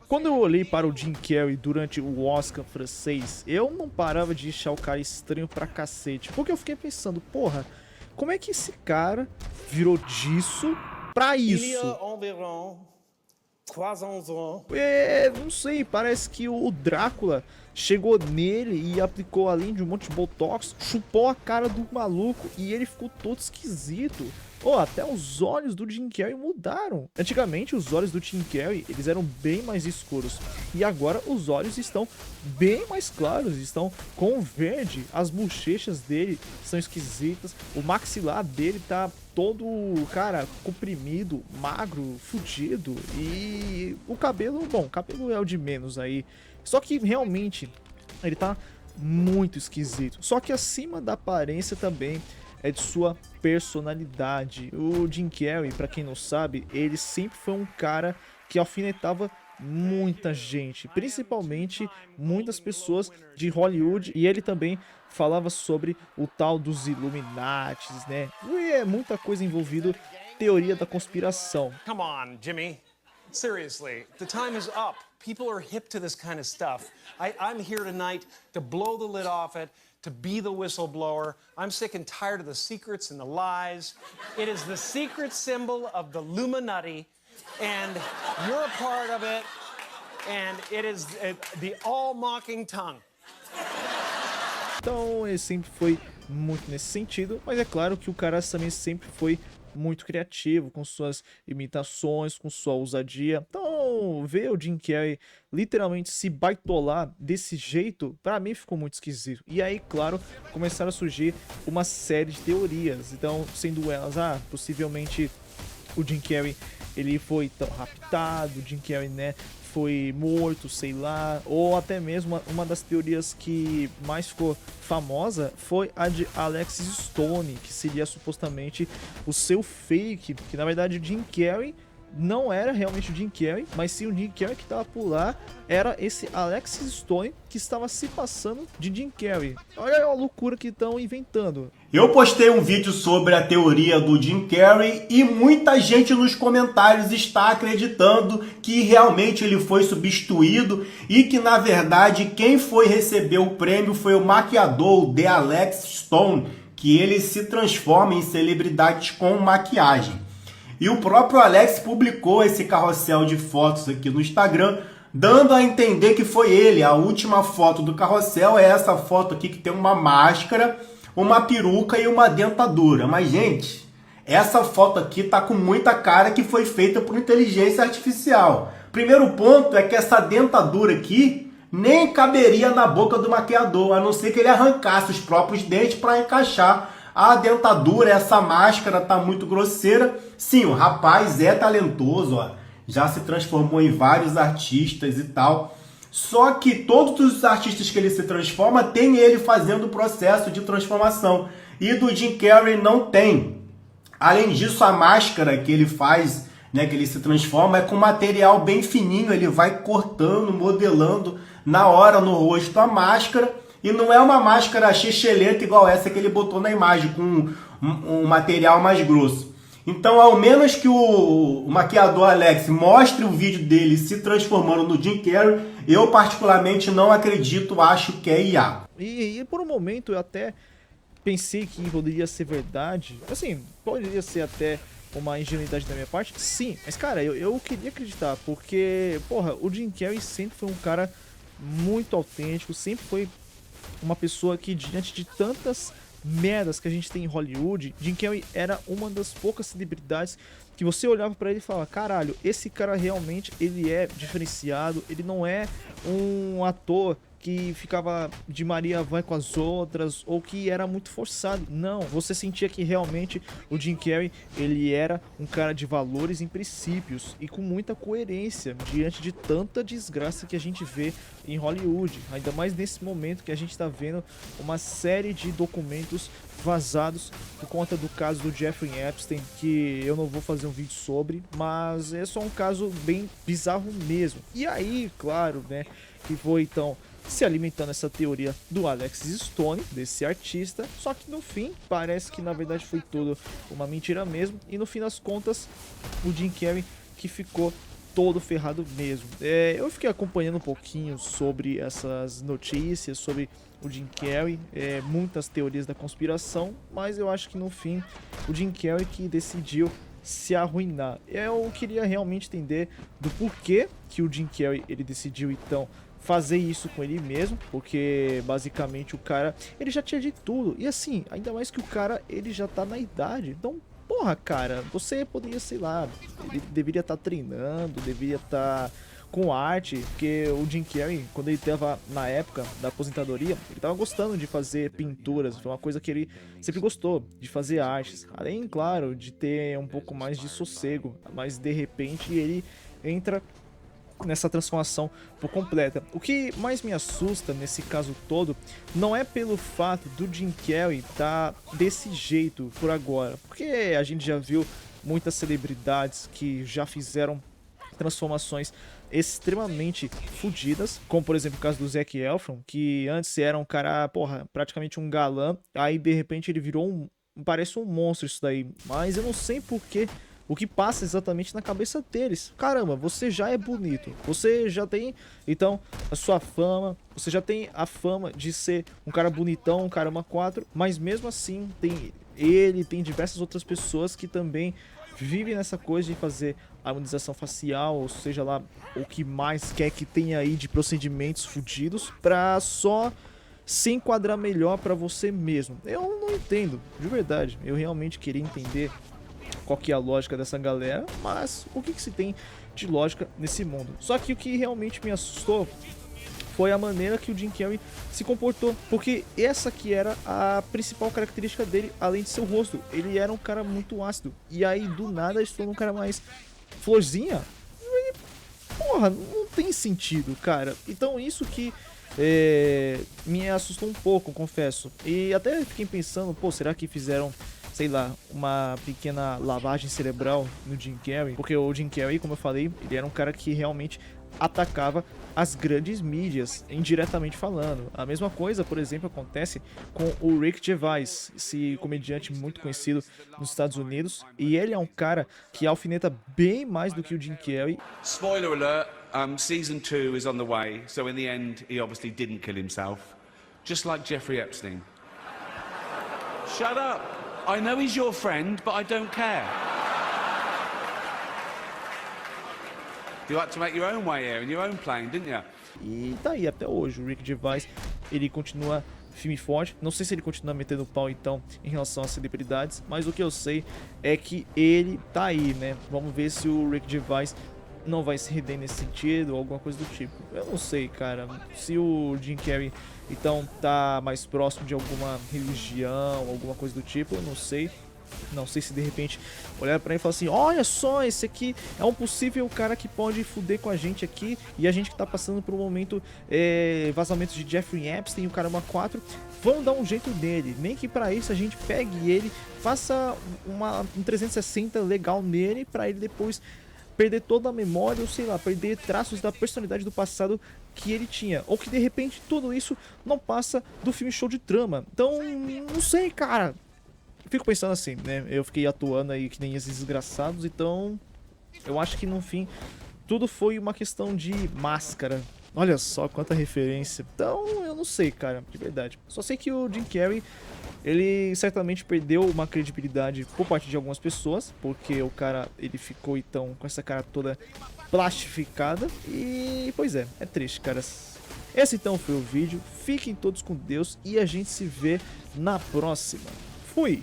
Quando eu olhei para o Jim Carrey durante o Oscar francês, eu não parava de achar o cara estranho pra cacete, porque eu fiquei pensando, porra, como é que esse cara virou disso pra isso? Environ 300 ans. Não sei, parece que o Drácula chegou nele e aplicou, além de um monte de botox, chupou a cara do maluco e ele ficou todo esquisito. Até os olhos do Jim Carrey mudaram. Antigamente os olhos do Jim Carrey, eles eram bem mais escuros. E agora os olhos estão bem mais claros, estão com verde. As bochechas dele são esquisitas. O maxilar dele tá todo, cara, comprimido, magro, fudido. E o cabelo, bom, o cabelo é o de menos aí. Só que realmente ele tá muito esquisito. Só que acima da aparência também é de sua personalidade. O Jim Carrey, pra quem não sabe, ele sempre foi um cara que alfinetava muita gente, principalmente muitas pessoas de Hollywood, e ele também falava sobre o tal dos Illuminatis, né? E é muita coisa envolvida, teoria da conspiração. Come on, Jimmy. Seriously, the time is up. People are hip to this kind of stuff. I'm here tonight to blow the lid off it, to be the whistleblower. I'm sick and tired of the secrets and the lies. It is the secret symbol of the Illuminati, and you're a part of it, and it is the all-mocking tongue. Então ele sempre foi muito nesse sentido, mas é claro que o cara também sempre foi muito criativo, com suas imitações, com sua ousadia. Então, ver o Jim Carrey literalmente se baitolar desse jeito, pra mim ficou muito esquisito. E aí, claro, começaram a surgir uma série de teorias. Então, sendo elas, possivelmente o Jim Carrey, ele foi tão raptado, o Jim Carrey, né, foi morto, sei lá, ou até mesmo uma das teorias que mais ficou famosa foi a de Alex Stone, que seria supostamente o seu fake, que na verdade o Jim Carrey não era realmente o Jim Carrey, mas sim o Jim Carrey que estava por lá, era esse Alex Stone que estava se passando de Jim Carrey. Olha a loucura que estão inventando. Eu postei um vídeo sobre a teoria do Jim Carrey e muita gente nos comentários está acreditando que realmente ele foi substituído e que na verdade quem foi receber o prêmio foi o maquiador, o The Alex Stone, que ele se transforma em celebridades com maquiagem. E o próprio Alex publicou esse carrossel de fotos aqui no Instagram, dando a entender que foi ele. A última foto do carrossel é essa foto aqui que tem uma máscara, uma peruca e uma dentadura. Mas, gente, essa foto aqui tá com muita cara que foi feita por inteligência artificial. Primeiro ponto é que essa dentadura aqui nem caberia na boca do maquiador, a não ser que ele arrancasse os próprios dentes para encaixar a dentadura. Essa máscara tá muito grosseira. Sim, o rapaz é talentoso, ó. Já se transformou em vários artistas e tal. Só que todos os artistas que ele se transforma, tem ele fazendo o processo de transformação. E do Jim Carrey não tem. Além disso, a máscara que ele faz, né, que ele se transforma, é com material bem fininho. Ele vai cortando, modelando na hora no rosto a máscara. E não é uma máscara chechelenta igual essa que ele botou na imagem, com um material mais grosso. Então, ao menos que o maquiador Alex mostre o vídeo dele se transformando no Jim Carrey, eu particularmente não acredito, acho que é IA. E por um momento eu até pensei que poderia ser verdade. Assim, poderia ser até uma ingenuidade da minha parte, sim. Mas, cara, eu queria acreditar, porque, porra, o Jim Carrey sempre foi um cara muito autêntico, sempre foi uma pessoa que, diante de tantas merdas que a gente tem em Hollywood, Jim Carrey era uma das poucas celebridades que você olhava pra ele e falava, caralho, esse cara realmente, ele é diferenciado, ele não é um ator que ficava de Maria vai com as outras, ou que era muito forçado. Não, você sentia que realmente o Jim Carrey, ele era um cara de valores e princípios, e com muita coerência, diante de tanta desgraça que a gente vê em Hollywood. Ainda mais nesse momento que a gente tá vendo uma série de documentos vazados por conta do caso do Jeffrey Epstein, que eu não vou fazer um vídeo sobre, mas é só um caso bem bizarro mesmo. E aí, claro, né, que foi então se alimentando essa teoria do Alex Stone, desse artista, só que no fim parece que na verdade foi tudo uma mentira mesmo, e no fim das contas o Jim Carrey que ficou todo ferrado mesmo. Eu fiquei acompanhando um pouquinho sobre essas notícias, sobre o Jim Carrey, muitas teorias da conspiração, mas eu acho que no fim o Jim Carrey que decidiu se arruinar. Eu queria realmente entender do porquê que o Jim Carrey ele decidiu então fazer isso com ele mesmo, porque basicamente o cara ele já tinha de tudo, e assim, ainda mais que o cara ele já tá na idade, então porra cara, você poderia, sei lá, ele deveria estar treinando, deveria estar com arte, porque o Jim Carrey, quando ele tava na época da aposentadoria, ele tava gostando de fazer pinturas, foi uma coisa que ele sempre gostou, de fazer artes, além, claro, de ter um pouco mais de sossego, mas de repente ele entra nessa transformação por completa. O que mais me assusta nesse caso todo não é pelo fato do Jim Carrey tá desse jeito por agora, porque a gente já viu muitas celebridades que já fizeram transformações extremamente fodidas, como por exemplo o caso do Zac Efron, que antes era um cara, porra, praticamente um galã, aí de repente ele virou parece um monstro isso daí, mas eu não sei porquê. O que passa exatamente na cabeça deles. Caramba, você já é bonito. Você já tem, então, a sua fama. Você já tem a fama de ser um cara bonitão, um caramba 4. Mas mesmo assim, tem diversas outras pessoas que também vivem nessa coisa de fazer harmonização facial, ou seja lá, o que mais quer que tenha aí de procedimentos fudidos, pra só se enquadrar melhor pra você mesmo. Eu não entendo, de verdade. Eu realmente queria entender qual que é a lógica dessa galera, mas o que se tem de lógica nesse mundo. Só que o que realmente me assustou foi a maneira que o Jim Carrey se comportou, porque essa que era a principal característica dele, além de seu rosto. Ele era um cara muito ácido, e aí do nada ele se tornou um cara mais florzinha. E, porra, não tem sentido, cara. Então isso que me assustou um pouco, confesso. E até fiquei pensando, pô, será que fizeram, sei lá, uma pequena lavagem cerebral no Jim Carrey? Porque o Jim Carrey, como eu falei, ele era um cara que realmente atacava as grandes mídias, indiretamente falando. A mesma coisa, por exemplo, acontece com o Rick Gervais, esse comediante muito conhecido nos Estados Unidos, e ele é um cara que alfineta bem mais do que o Jim Carrey. Spoiler alert, season 2 is on the way, so in the end he obviously didn't kill himself, just like Jeffrey Epstein. Shut up! I know he's your friend, but I don't care. You like to make your own way here in your own plane, didn't you? E tá aí até hoje, o Rick Gervais, ele continua firme e forte. Não sei se ele continua metendo pau então em relação às celebridades, mas o que eu sei é que ele tá aí, né? Vamos ver se o Rick Gervais não vai se render nesse sentido ou alguma coisa do tipo. Eu não sei, cara. Se o Jim Carrey então tá mais próximo de alguma religião, alguma coisa do tipo, eu não sei. Não sei se de repente olhar pra ele e falar assim: olha só, esse aqui é um possível cara que pode fuder com a gente aqui, e a gente que tá passando por um momento vazamento de Jeffrey Epstein, o caramba 4, vamos dar um jeito nele, nem que pra isso a gente pegue ele, faça um 360 legal nele, pra ele depois perder toda a memória, ou sei lá, perder traços da personalidade do passado que ele tinha, ou que de repente tudo isso não passa do filme show de trama. Então, não sei, cara. Fico pensando assim, né? Eu fiquei atuando aí que nem esses desgraçados, então eu acho que no fim tudo foi uma questão de máscara. Olha só quanta referência. Então eu não sei, cara, de verdade. Só sei que o Jim Carrey, ele certamente perdeu uma credibilidade por parte de algumas pessoas, porque o cara, ele ficou então com essa cara toda plastificada. E pois é triste, cara. Esse então foi o vídeo. Fiquem todos com Deus e a gente se vê na próxima. Fui!